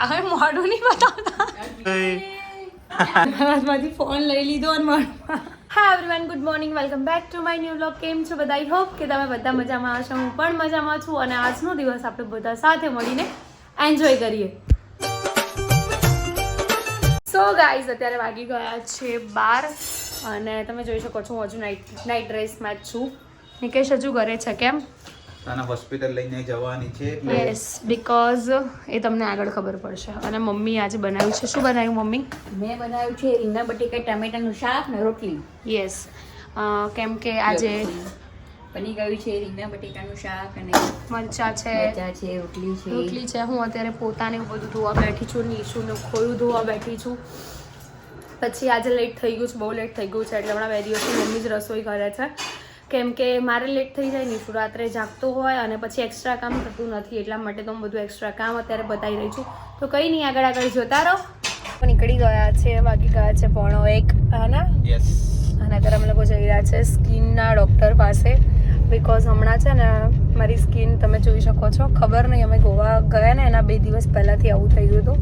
હવે મોઢું નહીં બતાવતા. હાથમાંથી ફોન લઈ લીધો અને મોઢું. હા everyone, good morning, welcome back to my new vlog. કેમ છો બધા? આઈ હોપ કે તમે બધા મજામાં હશો. હું પણ મજામાં છું અને આજનો દિવસ આપણે બધા સાથે મળીને એન્જોય કરીએ. સો ગાઈઝ, અત્યારે વાગી ગયા છે 12 અને તમે જોઈ શકો છો હું હજુ નાઇટ ડ્રેસમાં જ છું. નિકેશ હજુ ઘરે છે. કેમ? તાના હોસ્પિટલ લઈને જવાની છે. યસ, બીકોઝ એ તમને આગળ ખબર પડશે. અને મમ્મી આજે બનાવ્યું છે. શું બનાવ્યું મમ્મી? મેં બનાવ્યું છે રીંગણા બટેકા ટામેટાનું શાક ને રોટલી. યસ, કેમ કે આજે બની ગયું છે રીંગણા બટેકાનું શાક અને મરચા છે, રોટલી છે. હું અત્યારે પોતાને બધું ધોવા બેઠી છું. નીશુનું ખોયું ધોવા બેઠી છું. પછી આજે લેટ થઈ ગયું છે, બહુ લેટ થઈ ગયું છે એટલે હમણાં 2 દિવસથી મમ્મી જ રસોઈ કરે છે. કેમ કે મારે લેટ થઈ જાય, નીશુ રાત્રે જાગતો હોય અને પછી એક્સ્ટ્રા કામ થતું નથી, એટલા માટે તો હું બધું એક્સ્ટ્રા કામ અત્યારે બતાવી રહી છું. તો કંઈ નહીં, આગળ જોતા રહો. નીકળી ગયા છે, વાગી ગયા છે 1:45, હા યસ. અને અત્યારે અમે લોકો જઈ રહ્યા છે સ્કિનના ડૉક્ટર પાસે. બિકોઝ હમણાં છે ને મારી સ્કિન તમે જોઈ શકો છો. ખબર નહીં, અમે ગોવા ગયા ને એના 2 દિવસ પહેલાંથી આવું થઈ ગયું હતું.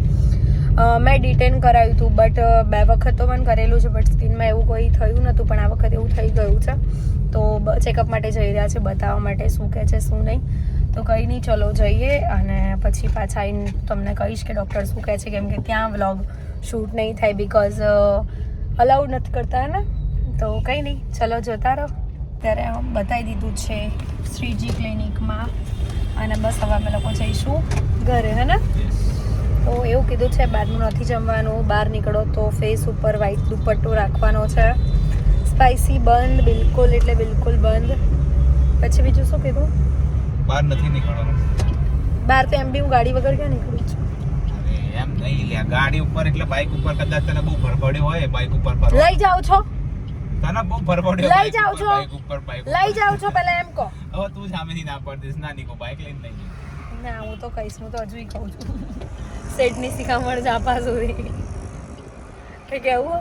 મેં ડિટેન કરાવ્યું હતું, બટ 2 વખત તો મને કરેલું છે, બટ સ્કિનમાં એવું કોઈ થયું નહોતું. પણ આ વખત એવું થઈ ગયું છે, તો ચેકઅપ માટે જઈ રહ્યા છે, બતાવવા માટે શું કહે છે શું નહીં. તો કંઈ નહીં, ચલો જઈએ અને પછી પાછા આવીને તમને કહીશ કે ડૉક્ટર શું કહે છે. કેમ કે ત્યાં વ્લોગ શૂટ નહીં થાય બિકોઝ અલાઉડ નથી કરતા ને. તો કંઈ નહીં, ચલો જોતા રહો. ત્યારે બતાવી દીધું છે શ્રીજી ક્લિનિકમાં અને બસ હવે અમે લોકો જઈશું ઘરે, હે ને. તો એવું કીધું છે બહારનું નથી જમવાનું, બહાર નીકળો તો ફેસ ઉપર વ્હાઈટ દુપટ્ટો રાખવાનો છે, સ્પાઇસી બંધ, બિલકુલ એટલે બિલકુલ બંધ. પછી બીજું શું કીધું? બહાર નથી નીકળવાનું. બહાર તો એમ બી હું ગાડી વગર ક્યાં નીકળું છું. અરે એમ નહીં લ્યા, ગાડી ઉપર એટલે બાઇક ઉપર કદાચ તને બહુ ભરભડ્યો હોય, બાઇક ઉપર લઈ જાઓ છો? તને બહુ ભરભડ્યો લઈ જાઓ છો? બાઇક ઉપર લઈ જાઓ છો પહેલા એમ કહો. હવે તું સામેથી ના પડતીસ, ના નીકો બાઇક લઈને નહીં. ના, હું તો કહીશ, હું તો હજુ કહું છું. સેટની શિખામણ જાપા સુધી કે કેવું.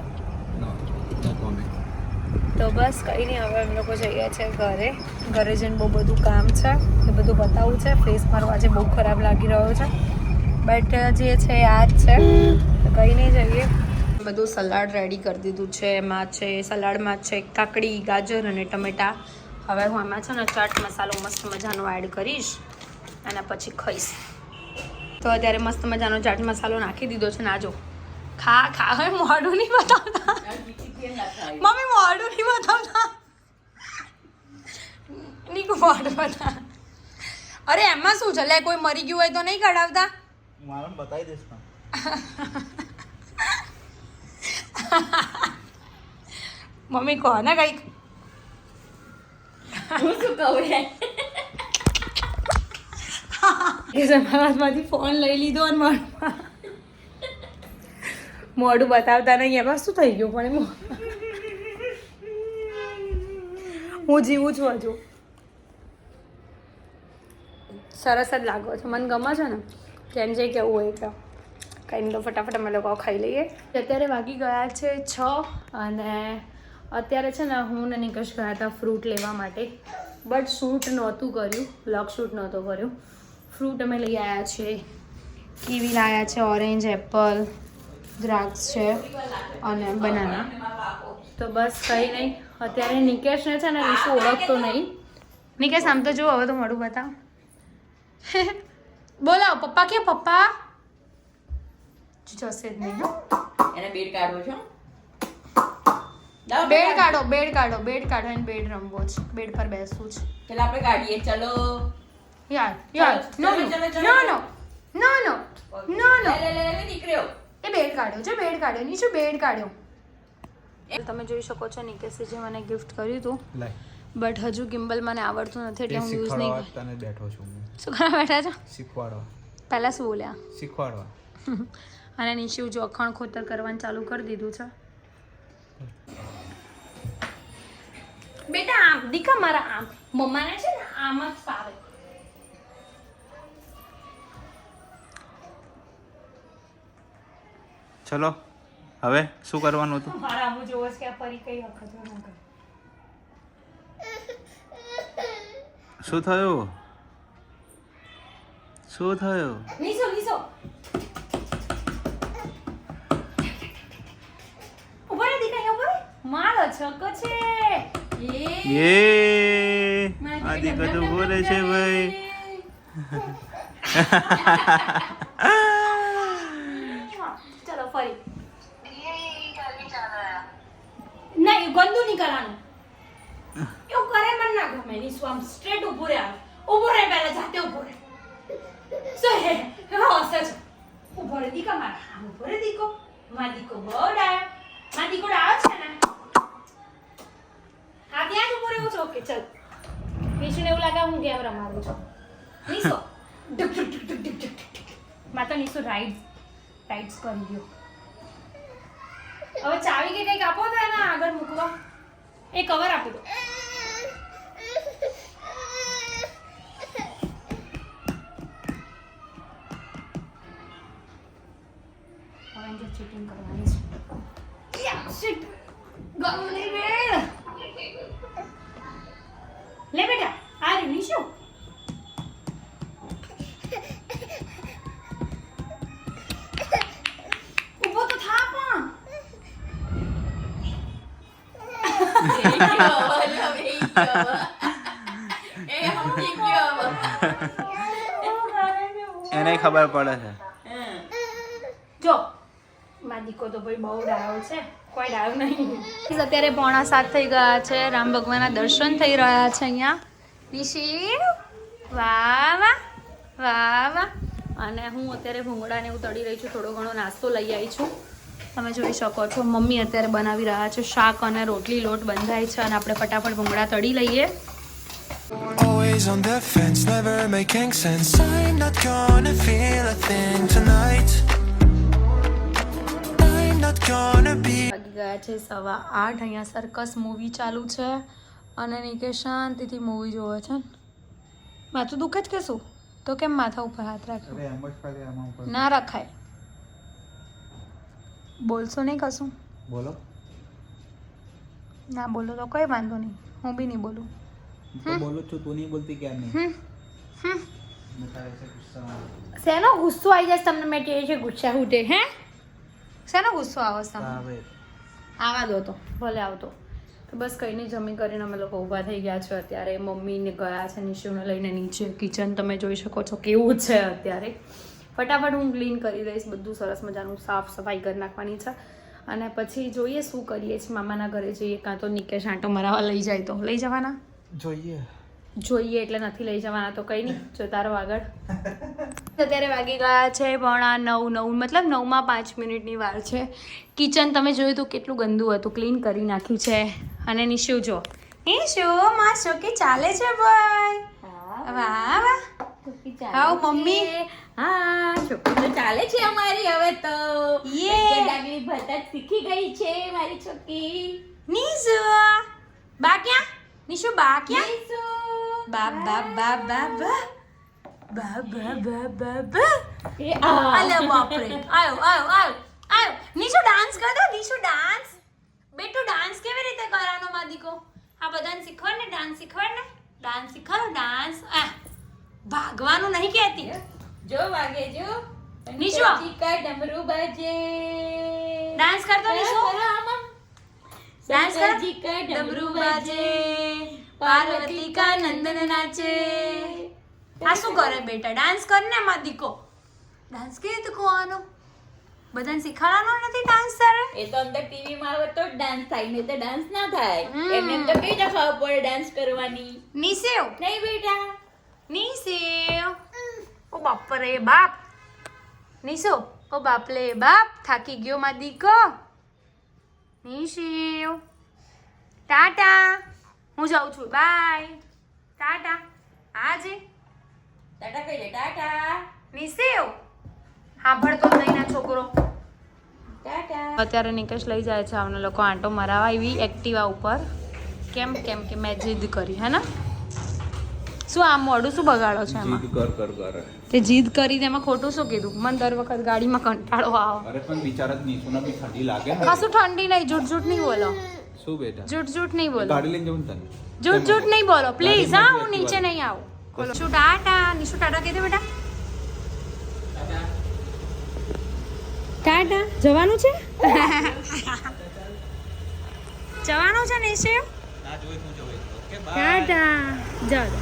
તો બસ કંઈ નહીં, હવે અમે લોકો જઈએ છીએ ઘરે. ઘરે જઈને બહુ બધું કામ છે, એ બધું બતાવવું છે. ફેસ મારો આજે બહુ ખરાબ લાગી રહ્યો છે, બટ જે છે આ જ છે. તો કંઈ નહીં, જઈએ. બધું સલાડ રેડી કરી દીધું છે. એમાં છે સલાડમાં છે કાકડી, ગાજર અને ટમેટા. હવે હું એમાં છે ને ચાટ મસાલો મસ્ત મજાનો એડ કરીશ અને પછી ખાઈશ. તો અત્યારે મસ્ત મજાનો ચાટ મસાલો નાખી દીધો છે. ના જો, ખા હવે મોઢું નહીં બતાવતા મમ્મી, મોઢું નહીં બતાવતા. નીકુ મોઢું બતા. અરે એમાં શું છે લે, કોઈ મરી ગયું હોય તો નહીં કઢાવતા? મારા બતાવી દઈશ. મમ્મી કહો ને કંઈક. હું શું કહું યાર? હાથમાંથી ફોન લઈ લીધો અને મોઢું બતાવતા નહીં. એમાં શું થઈ ગયું? પણ હું જીવું છું હજુ. સરસ જ લાગો છો, મને ગમે છે ને. જેમ જે કેવું હોય તો કંઈ તો ફટાફટ અમે લોકો ખાઈ લઈએ. અત્યારે વાગી ગયા છે 6 અને અત્યારે છે ને હું ને નિકેશ ગયા હતા ફ્રૂટ લેવા માટે, બટ શૂટ નહોતું કર્યું, વ્લોગ શૂટ નહોતો કર્યું. ફ્રૂટ અમે લઈ આવ્યા છે, કીવી લાવ્યા છે, ઓરેન્જ, એપલ, દ્રાક્ષ છે અને બનાના. તો બસ કંઈ નહીં, અત્યારે નિકેશને છે ને વિશે ઓળખતો નહીં. નિકેશ આમ તો જો, હવે તો મોઢું બતાવ. બોલાવો પપ્પા. કે પપ્પા જશે જ નહીં. એને બેડ કાઢવો છો? બેડ કાઢો અને બેડ રમવો છે, બેડ પર બેસવું છે. ચાલ આપણે કાઢીએ, ચલો. યાર નો લે નીકળ્યો. એ બેડ કાઢ્યો છે, બેડ કાઢ્યો. નીચે બેડ કાઢ્યો. તમે જોઈ શકો છો નિકેશે જે મને ગિફ્ટ કર્યું હતું, બટ હજુ ગિમ્બલ મને આવડતું નથી એટલે હું યુઝ નહીં કરું. તને બેઠો છું હું. શું કરવા બેઠા છો? શીખવાડવા. પહેલા શું બોલ્યા? શીખવાડવા. અને નિશિવ જો અખણ ખોતર કરવાનું ચાલુ કરી દીધું છે. બેટા આમ દીકા, મારા આમ મમ્માને છે ને આમ જ ફાવે. ચલો હવે શું કરવાનું હતું? મારા હું જોવો છે કે ફરી કઈ વખત ના કર. શું થયું? શું થયું? નીસો છક્કો છે ये आदि को तो बोले છે ભાઈ ચલો ફરી નહીં ગંદુ નહીં કરવાનું એવું કરે મને ના ગમે ની આમ સ્ટ્રેટ ઊભું રહે પહેલા જાતે ઊભું રહે સો હે હસે છે ઊભો રે દીકા મારા આમ ઊભો રે દીકો માં દીકો બહુ ડાયો માં દીકો ડાયો છે ને હા ત્યાં જ ઊભો રહેવું છે ઓકે ચલ નીશુને એવું લાગે હું ગેમ રમાડું છું Nisho duck duck duck duck duck duck માં તો નીશુ રાઇડ્સ કરી દો હવે ચાવી કે કંઈક આપો તો એના આગળ મૂકવા એ કવર આપી દો હવે જે ચીટિંગ કરવાની છે યા શિટ ગમની વેળ લે બેટા આ રે નિશુ ઊભો તો થા પણ એને ખબર પડે છે જો માદીકો તો ભાઈ બહુ ડાયો છે કોઈ ડાયો નહીં અત્યારે 6:45 થઈ ગયા છે. રામ ભગવાનના દર્શન થઈ રહ્યા છે અહીંયા. નિશી વાહ વાહ વાહ વાહ. અને હું અત્યારે ભૂંગળાને એવું તળી રહી છું. થોડો ઘણો નાસ્તો લઈ આવી છું. તમે જોઈ શકો છો મમ્મી અત્યારે બનાવી રહ્યા છે શાક અને રોટલી. લોટ બંધાય છે અને આપણે ફટાફટ ભૂંગળા તળી લઈએ. Always on the fence, never making sense. I'm not gonna feel a thing tonight. I'm not gonna be. વાગી ગયા છે 8:15. અહીંયા સર્કસ મૂવી ચાલુ છે અને નિકેશ શાંતિથી મૂવી જોવે છે. માથું દુખે જ કે શું? તો કેમ માથા ઉપર હાથ રાખ્યો? ના રખાય. બોલશો નહીં કશું? બોલો ના બોલો તો કઈ વાંધો નહીં. હું બી નહીં બોલું. તો બોલું છું, તું નહીં બોલતી કેમ નહીં? શેનો ગુસ્સો આવી જાય તમને? મેં કહે છે ગુસ્સા ઉઠે હે? શેનો ગુસ્સો આવે છે તમને? આવે આવા દો તો ભલે આવતો. તો બસ કંઈ નહીં, જમી કરીને અમે લોકો ઊભા થઈ ગયા છે. અત્યારે મમ્મીને ગયા છે નિશુને લઈને નીચે. કિચન તમે જોઈ શકો છો કેવું છે અત્યારે. ફટાફટ હું ક્લીન કરી દઈશ. બધું સરસ મજાનું સાફ સફાઈ કરી નાખવાની છે અને પછી જોઈએ શું કરીએ છીએ. મામાના ઘરે જઈએ કાં તો નિકેશ આંટો મરાવા લઈ જાય તો લઈ જવાના. જોઈએ એટલે નથી લઈ જવાના તો કંઈ નહીં, જોતા રહો આગળ. અત્યારે વાગી ગયા છે 9:45, મતલબ 9:05 વાર છે. કિચન તમે જોયું તો કેટલું ગંદુ હતું, ક્લીન કરી નાખ્યું છે. અને નિશુ જો નિશુ માં શોકી ચાલે છે ભાઈ. વાહ વાહ. How mummy? હા છોકરી તો ચાલે છે અમારી હવે તો. યે ડાગલી ભરતા શીખી ગઈ છે મારી છોકરી. નિશુ બા ક્યાં? નિશુ બા ક્યાં? બા બા બા બા બા બા બા બા બા બા. અલે બાપ રે. આયો આયો આયો આયો. નિશુ ડાન્સ કર દો. નિશુ ડાન્સ. બેટુ ડાન્સ કેવી રીતે કરવાનો માદીકો? આ બધાને શીખવાડ ને, ડાન્સ શીખવાડ ને. Dance શીખવાડો dance. ભાગવાનું નહીં કહેતી. જો વાગે જો નિશુ ચીકા ડમરૂ બાજે. ડાન્સ કર દો નિશુ. ડાન્સ કર. ચીકા ડમરૂ બાજે પાર્વતી કા નંદન નાચે. આ શું કરે બેટા? ડાન્સ કર ને માદીકો. ડાન્સ કેવી રીતે કરવાનો? બધાને શીખવાડવાનો નથી ડાન્સ તારે? એ તો અંદર ટીવી માં આવે તો જ ડાન્સ થાય, નહીં તો ડાન્સ ના થાય. એમને એમ તો કઈ ના ખબર પડે ડાન્સ કરવાની. નીસેવ નહીં બેટા. નીસેવ. ઓ બાપ રે બાપ. નીસો ઓ બાપ લે બાપ. થાકી ગયો માદીકો. નીશેવ ટાટા. હું જાઉં છું. બાય. ટાટા. આજે ટાટા કહી દે. ટાટા નીસેવ સાંભળતો જ નહીં ના છોકરો. ટાટા. અત્યારે નિકેશ લઈ જાય છે અમને લોકો આંટો મરાવા એવી એક્ટિવા ઉપર. કેમ કેમ કે મેં જીદ કરી હે ને. શું આમ મોઢું શું બગાડો છે એમાં? તે જીદ કરી તેમાં ખોટું શું કીધું? મને દર વખત ગાડીમાં કંટાળો આવે. અરે પણ બિચારા નીચુના બી ઠંડી લાગે ને. ખાસું ઠંડી નહીં. જૂઠ જૂઠ નહીં બોલો. શું બેટા? જૂઠ જૂઠ નહીં બોલો. ગાડી લઈને જવું ને તને. જૂઠ જૂઠ નહીં બોલો પ્લીઝ. હા હું નીચે નહીં આવું. બોલો શું ટાટા. નિશુ ટાટા કહી દે બેટા. ટાટા જવાનું છે. જવાનો છે ને શિવ? ટાટા. જાઓ.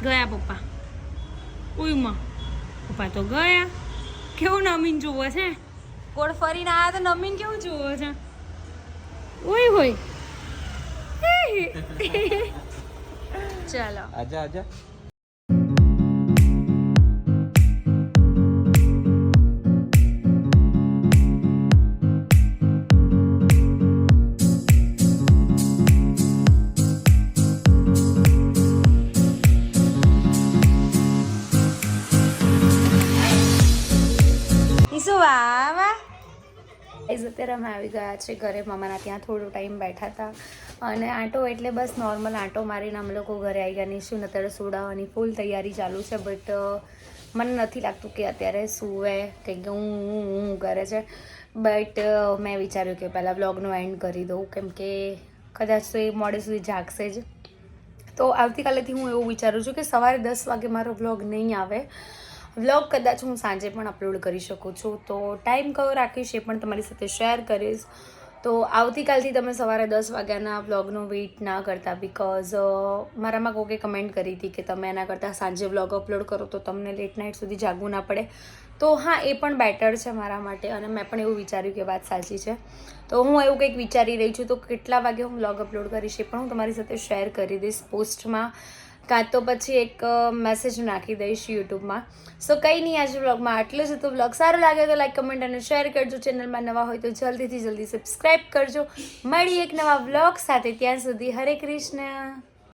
ગયા પપ્પા. ઉઈમાં. પપ્પા તો ગયા. કેવું નમીન જુઓ છે? કોડ ફરીને આયા તો નમીન કેવું જુઓ છે? ઓય હોય. ચાલો. आजा आजा અત્યારે અમે આવી ગયા છે ઘરે. મામાના ત્યાં થોડો ટાઈમ બેઠા હતા અને આંટો એટલે બસ નોર્મલ આંટો મારીને અમે લોકો ઘરે આવી ગયા. નિશુને અત્યારે સુડાવવાની ફૂલ તૈયારી ચાલુ છે, બટ મને નથી લાગતું કે અત્યારે સૂવે કંઈક હું કરે છે. બટ મેં વિચાર્યું કે પહેલાં વ્લોગનો એન્ડ કરી દઉં, કેમ કે કદાચ તો એ મોડે સુધી જાગશે જ. તો આવતીકાલેથી હું એવું વિચારું છું કે સવારે 10 વાગે મારો વ્લોગ નહીં આવે. વ્લોગ કદાચ હું સાંજે પણ અપલોડ કરી શકું છું, તો ટાઈમ કયો રાખીશ એ પણ તમારી સાથે શેર કરીશ. તો આવતીકાલથી તમે સવારે 10 વાગ્યાના વ્લોગનો વેઇટ ના કરતા, બિકોઝ મારામાં કોકે કમેન્ટ કરી હતી કે તમે એના કરતાં સાંજે વ્લોગ અપલોડ કરો તો તમને લેટ નાઇટ સુધી જાગવું ના પડે. તો હા, એ પણ બેટર છે મારા માટે, અને મેં પણ એવું વિચાર્યું કે વાત સાચી છે. તો હું એવું કંઈક વિચારી રહી છું, તો કેટલા વાગે હું વ્લોગ અપલોડ કરીશ એ પણ હું તમારી સાથે શેર કરી દઈશ પોસ્ટમાં, કાં તો પછી એક મેસેજ નાખી દઈશ યુટ્યુબમાં. સો કંઈ નહીં, આજે વ્લોગમાં આટલું જ હતું. વ્લોગ સારો લાગે તો લાઈક, કમેન્ટ અને શેર કરજો. ચેનલમાં નવા હોય તો જલ્દીથી જલ્દી સબસ્ક્રાઈબ કરજો. મળીએ એક નવા વ્લોગ સાથે. ત્યાં સુધી હરે કૃષ્ણ.